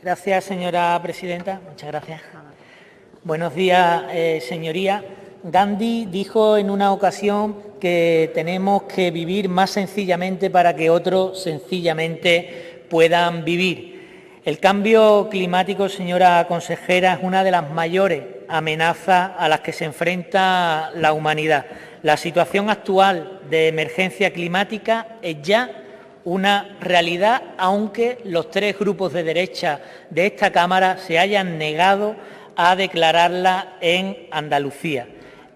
Gracias, señora presidenta. Muchas gracias. Buenos días, señorías. Gandhi dijo en una ocasión que tenemos que vivir más sencillamente para que otros sencillamente puedan vivir. El cambio climático, señora consejera, es una de las mayores amenazas a las que se enfrenta la humanidad. La situación actual de emergencia climática es ya una realidad, aunque los tres grupos de derecha de esta Cámara se hayan negado a declararla en Andalucía.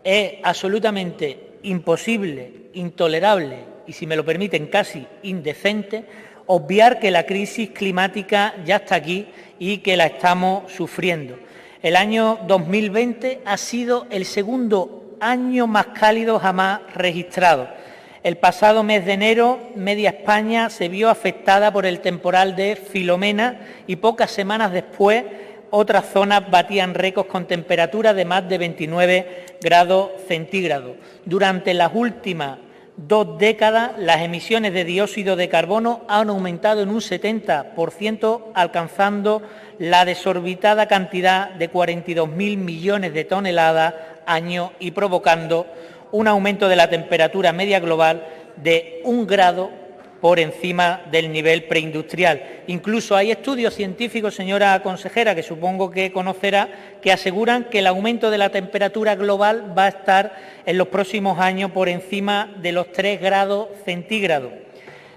Es absolutamente imposible, intolerable y, si me lo permiten, casi indecente obviar que la crisis climática ya está aquí y que la estamos sufriendo. El año 2020 ha sido el segundo año más cálido jamás registrado. El pasado mes de enero, media España se vio afectada por el temporal de Filomena y pocas semanas después otras zonas batían récords con temperaturas de más de 29 grados centígrados. Durante las últimas 2 décadas, las emisiones de dióxido de carbono han aumentado en un 70%, alcanzando la desorbitada cantidad de 42.000 millones de toneladas año y provocando un aumento de la temperatura media global de 1 grado por encima del nivel preindustrial. Incluso hay estudios científicos, señora consejera, que supongo que conocerá, que aseguran que el aumento de la temperatura global va a estar en los próximos años por encima de los 3 grados centígrados.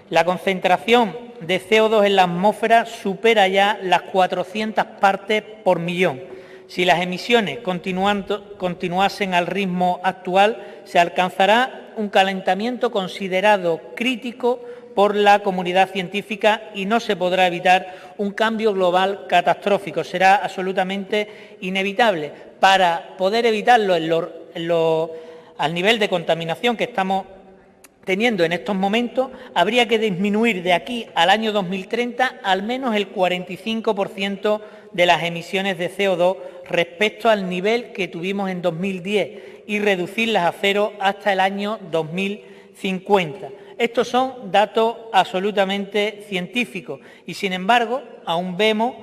La concentración de CO2 en la atmósfera supera ya las 400 partes por millón. Si las emisiones continuasen al ritmo actual, se alcanzará un calentamiento considerado crítico por la comunidad científica y no se podrá evitar un cambio global catastrófico. Será absolutamente inevitable. Para poder evitarlo al nivel de contaminación que estamos teniendo en estos momentos, habría que disminuir de aquí al año 2030 al menos el 45% de las emisiones de CO2 respecto al nivel que tuvimos en 2010 y reducirlas a cero hasta el año 2050. Estos son datos absolutamente científicos y, sin embargo, aún vemos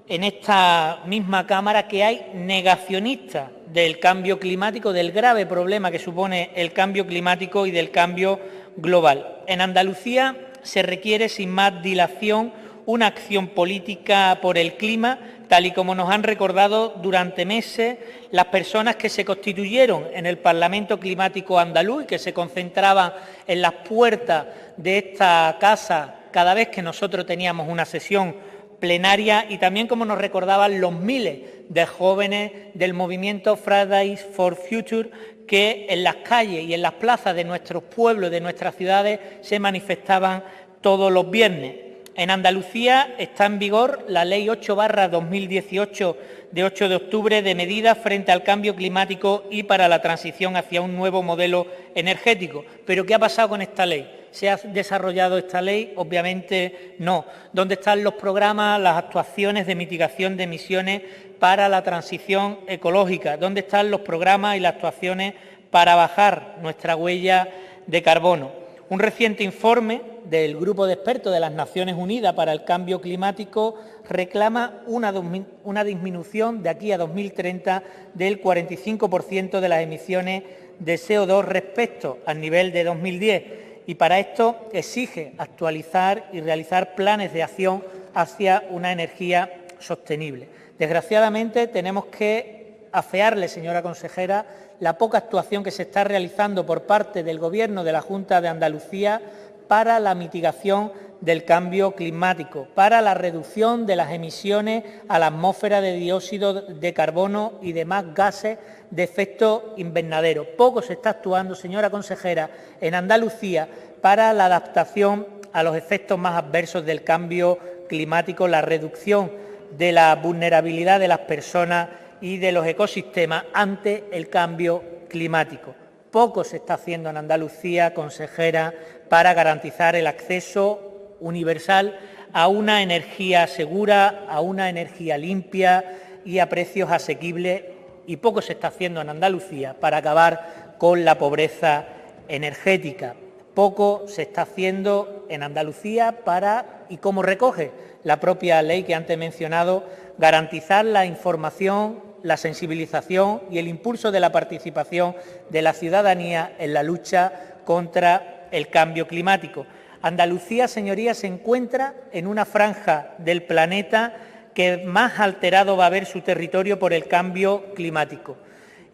en esta misma Cámara que hay negacionistas del cambio climático, del grave problema que supone el cambio climático y del cambio global. En Andalucía se requiere, sin más dilación, una acción política por el clima, tal y como nos han recordado durante meses las personas que se constituyeron en el Parlamento Climático andaluz y que se concentraban en las puertas de esta casa cada vez que nosotros teníamos una sesión plenaria, y también como nos recordaban los miles de jóvenes del movimiento Fridays for Future que en las calles y en las plazas de nuestros pueblos, de nuestras ciudades, se manifestaban todos los viernes. En Andalucía está en vigor la Ley 8/2018 de 8 de octubre de medidas frente al cambio climático y para la transición hacia un nuevo modelo energético. ¿Pero qué ha pasado con esta ley? ¿Se ha desarrollado esta ley? Obviamente no. ¿Dónde están los programas, las actuaciones de mitigación de emisiones para la transición ecológica? ¿Dónde están los programas y las actuaciones para bajar nuestra huella de carbono? Un reciente informe del Grupo de Expertos de las Naciones Unidas para el Cambio Climático reclama una disminución de aquí a 2030 del 45% de las emisiones de CO2 respecto al nivel de 2010 y para esto exige actualizar y realizar planes de acción hacia una energía sostenible. Desgraciadamente tenemos que afearle, señora consejera, la poca actuación que se está realizando por parte del Gobierno de la Junta de Andalucía para la mitigación del cambio climático, para la reducción de las emisiones a la atmósfera de dióxido de carbono y demás gases de efecto invernadero. Poco se está actuando, señora consejera, en Andalucía para la adaptación a los efectos más adversos del cambio climático, la reducción de la vulnerabilidad de las personas y de los ecosistemas ante el cambio climático. Poco se está haciendo en Andalucía, consejera, para garantizar el acceso universal a una energía segura, a una energía limpia y a precios asequibles, y poco se está haciendo en Andalucía para acabar con la pobreza energética. poco se está haciendo en Andalucía para, y como recoge la propia ley que antes he mencionado, garantizar la información, la sensibilización y el impulso de la participación de la ciudadanía en la lucha contra el cambio climático. Andalucía, señorías, se encuentra en una franja del planeta que más alterado va a ver su territorio por el cambio climático.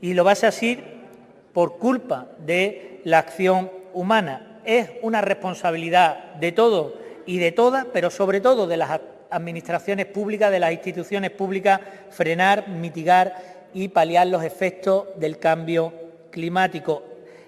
Y lo va a ser así por culpa de la acción humana. Es una responsabilidad de todos y de todas, pero sobre todo de las administraciones públicas, de las instituciones públicas, frenar, mitigar y paliar los efectos del cambio climático.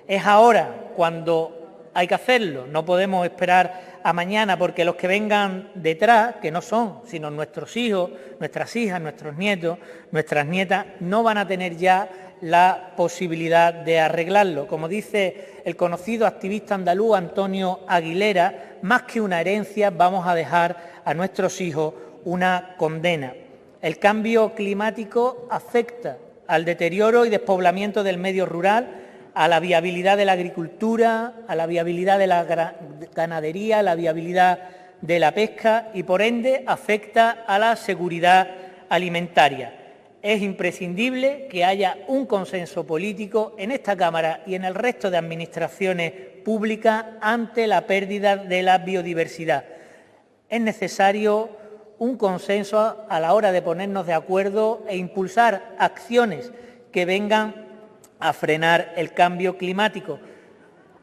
Es ahora cuando hay que hacerlo, no podemos esperar a mañana, porque los que vengan detrás, que no son sino nuestros hijos, nuestras hijas, nuestros nietos, nuestras nietas, no van a tener ya la posibilidad de arreglarlo. Como dice el conocido activista andaluz Antonio Aguilera, más que una herencia vamos a dejar a nuestros hijos una condena. El cambio climático afecta al deterioro y despoblamiento del medio rural, a la viabilidad de la agricultura, a la viabilidad de la ganadería, a la viabilidad de la pesca y, por ende, afecta a la seguridad alimentaria. Es imprescindible que haya un consenso político en esta Cámara y en el resto de administraciones públicas ante la pérdida de la biodiversidad. Es necesario un consenso a la hora de ponernos de acuerdo e impulsar acciones que vengan a frenar el cambio climático.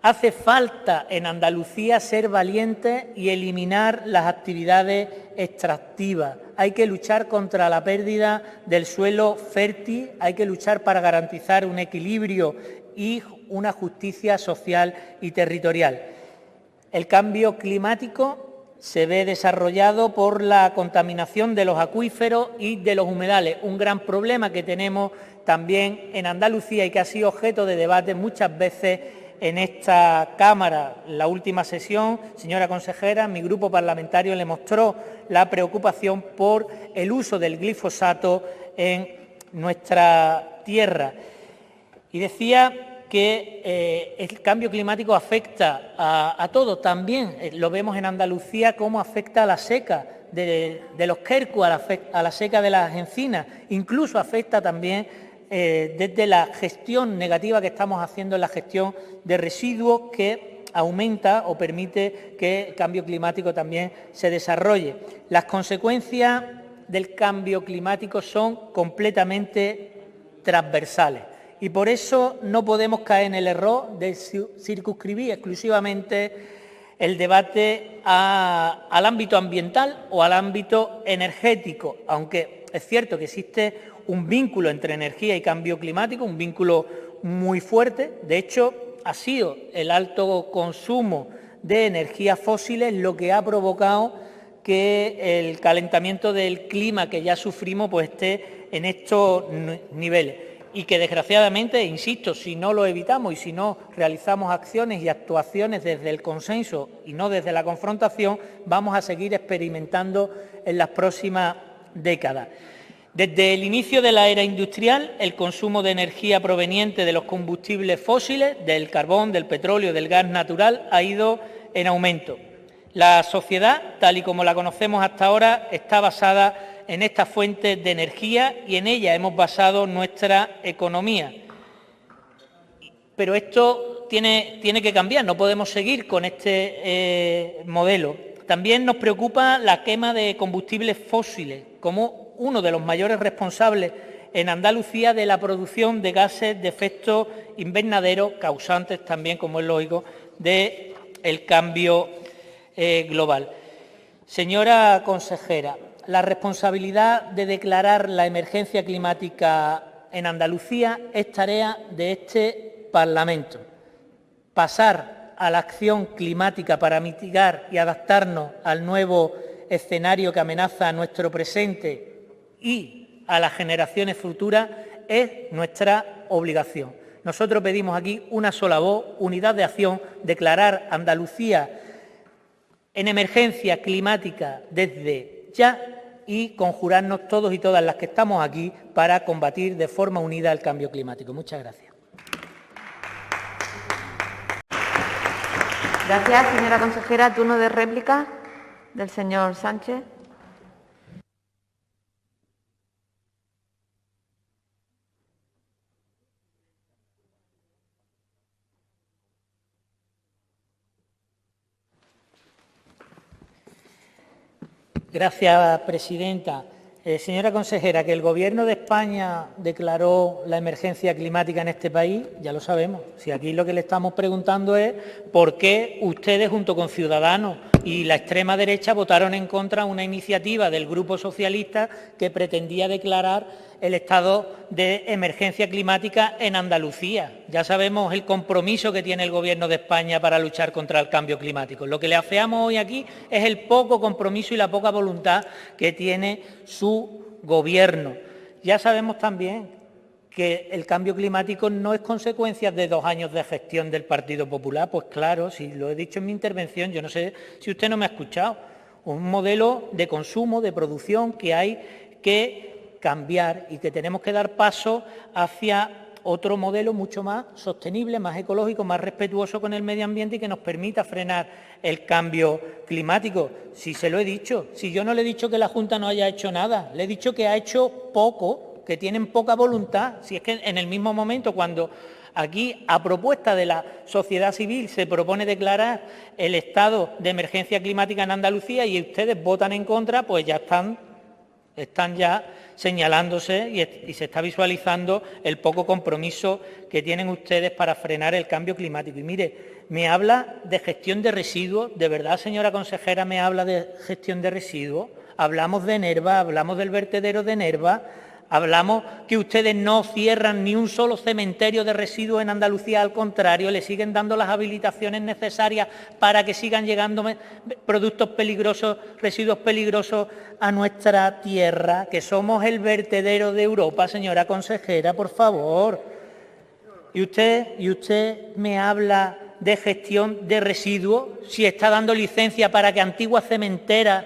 Hace falta en Andalucía ser valientes y eliminar las actividades extractivas. Hay que luchar contra la pérdida del suelo fértil, hay que luchar para garantizar un equilibrio y una justicia social y territorial. El cambio climático se ve desarrollado por la contaminación de los acuíferos y de los humedales, un gran problema que tenemos también en Andalucía y que ha sido objeto de debate muchas veces en esta Cámara. En la última sesión, señora consejera, mi grupo parlamentario le mostró la preocupación por el uso del glifosato en nuestra tierra. Y decía que el cambio climático afecta a todos, también lo vemos en Andalucía cómo afecta a la seca de los quercus, a la seca de las encinas, incluso afecta también desde la gestión negativa que estamos haciendo en la gestión de residuos, que aumenta o permite que el cambio climático también se desarrolle. Las consecuencias del cambio climático son completamente transversales y por eso no podemos caer en el error de circunscribir exclusivamente el debate al ámbito ambiental o al ámbito energético, aunque es cierto que existe un vínculo entre energía y cambio climático, un vínculo muy fuerte. De hecho, ha sido el alto consumo de energías fósiles lo que ha provocado que el calentamiento del clima que ya sufrimos pues esté en estos niveles y que desgraciadamente, insisto, si no lo evitamos y si no realizamos acciones y actuaciones desde el consenso y no desde la confrontación, vamos a seguir experimentando en las próximas décadas. Desde el inicio de la era industrial, el consumo de energía proveniente de los combustibles fósiles, del carbón, del petróleo, del gas natural, ha ido en aumento. La sociedad, tal y como la conocemos hasta ahora, está basada en estas fuentes de energía y en ella hemos basado nuestra economía. Pero esto tiene que cambiar, no podemos seguir con este modelo. También nos preocupa la quema de combustibles fósiles como uno de los mayores responsables en Andalucía de la producción de gases de efecto invernadero, causantes también, como es lógico, del cambio global. Señora consejera, la responsabilidad de declarar la emergencia climática en Andalucía es tarea de este Parlamento. Pasar a la acción climática para mitigar y adaptarnos al nuevo escenario que amenaza a nuestro presente y a las generaciones futuras es nuestra obligación. Nosotros pedimos aquí una sola voz, unidad de acción, declarar Andalucía en emergencia climática desde ya y conjurarnos todos y todas las que estamos aquí para combatir de forma unida el cambio climático. Muchas gracias. Gracias, señora consejera. Turno de réplica del señor Sánchez. Gracias, presidenta. Señora consejera, que el Gobierno de España declaró la emergencia climática en este país, ya lo sabemos. Si aquí lo que le estamos preguntando es por qué ustedes, junto con Ciudadanos y la extrema derecha, votaron en contra de una iniciativa del Grupo Socialista que pretendía declarar el estado de emergencia climática en Andalucía. Ya sabemos el compromiso que tiene el Gobierno de España para luchar contra el cambio climático. Lo que le afeamos hoy aquí es el poco compromiso y la poca voluntad que tiene su Gobierno. Ya sabemos también que el cambio climático no es consecuencia de 2 años de gestión del Partido Popular. Pues claro, si lo he dicho en mi intervención, yo no sé si usted no me ha escuchado. Un modelo de consumo, de producción que hay que cambiar y que tenemos que dar paso hacia otro modelo mucho más sostenible, más ecológico, más respetuoso con el medio ambiente y que nos permita frenar el cambio climático. Si se lo he dicho, si yo no le he dicho que la Junta no haya hecho nada, le he dicho que ha hecho poco, que tienen poca voluntad. Si es que en el mismo momento, cuando aquí, a propuesta de la sociedad civil, se propone declarar el estado de emergencia climática en Andalucía y ustedes votan en contra, pues ya están ya señalándose y se está visualizando el poco compromiso que tienen ustedes para frenar el cambio climático. Y mire, me habla de gestión de residuos, ¿de verdad, señora consejera, me habla de gestión de residuos? Hablamos de Nerva, hablamos del vertedero de Nerva, hablamos que ustedes no cierran ni un solo cementerio de residuos en Andalucía, al contrario, le siguen dando las habilitaciones necesarias para que sigan llegando productos peligrosos, residuos peligrosos a nuestra tierra, que somos el vertedero de Europa, señora consejera, por favor. Y usted me habla de gestión de residuos, si está dando licencia para que antiguas cementeras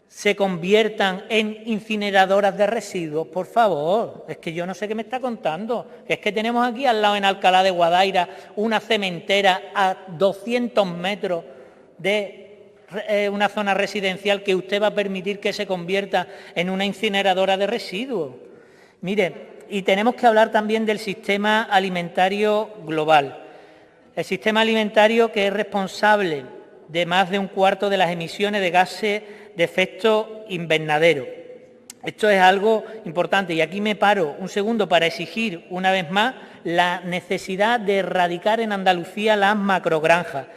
se conviertan en incineradoras de residuos, por favor. Es que yo no sé qué me está contando. Es que tenemos aquí al lado, en Alcalá de Guadaira, una cementera a 200 metros de una zona residencial que usted va a permitir que se convierta en una incineradora de residuos. Mire, y tenemos que hablar también del sistema alimentario global. El sistema alimentario que es responsable de más de un cuarto de las emisiones de gases de efecto invernadero. Esto es algo importante y aquí me paro un segundo para exigir una vez más la necesidad de erradicar en Andalucía las macrogranjas,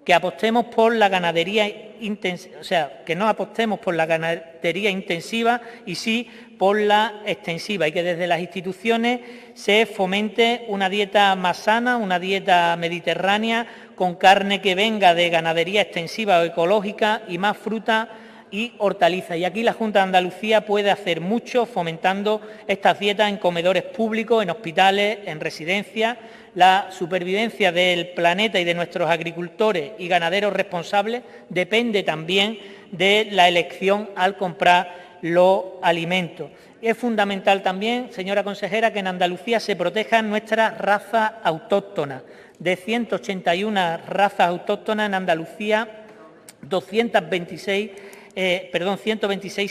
que apostemos por la ganadería intensiva, o sea, que no apostemos por la ganadería intensiva y sí por la extensiva, y que desde las instituciones se fomente una dieta más sana, una dieta mediterránea con carne que venga de ganadería extensiva o ecológica y más fruta y hortalizas. Y aquí la Junta de Andalucía puede hacer mucho fomentando estas dietas en comedores públicos, en hospitales, en residencias. La supervivencia del planeta y de nuestros agricultores y ganaderos responsables depende también de la elección al comprar los alimentos. Es fundamental también, señora consejera, que en Andalucía se protejan nuestras razas autóctonas. De 181 razas autóctonas en Andalucía, 126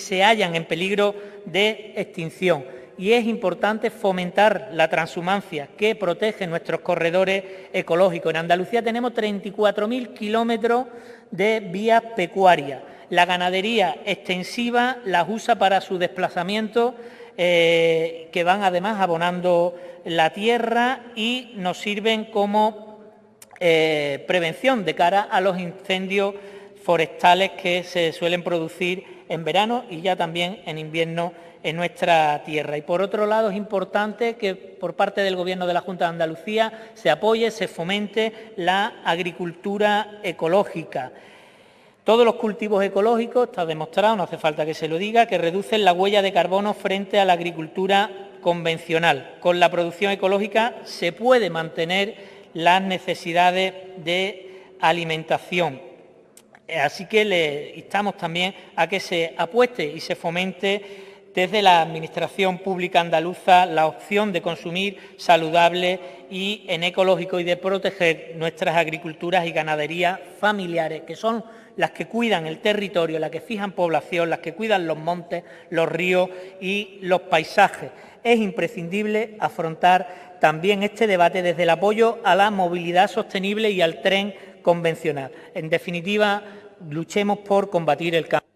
se hallan en peligro de extinción. Y es importante fomentar la transhumancia que protege nuestros corredores ecológicos. En Andalucía tenemos 34.000 kilómetros de vías pecuarias. La ganadería extensiva las usa para su desplazamiento, que van además abonando la tierra y nos sirven como prevención de cara a los incendios forestales que se suelen producir en verano y ya también en invierno en nuestra tierra. Y por otro lado es importante que por parte del Gobierno de la Junta de Andalucía se apoye, se fomente la agricultura ecológica. Todos los cultivos ecológicos, está demostrado, no hace falta que se lo diga, que reducen la huella de carbono frente a la agricultura convencional. Con la producción ecológica se puede mantener las necesidades de alimentación. Así que le instamos también a que se apueste y se fomente desde la Administración Pública Andaluza la opción de consumir saludable y en ecológico y de proteger nuestras agriculturas y ganaderías familiares, que son las que cuidan el territorio, las que fijan población, las que cuidan los montes, los ríos y los paisajes. Es imprescindible afrontar también este debate desde el apoyo a la movilidad sostenible y al tren convencional. En definitiva, luchemos por combatir el cambio.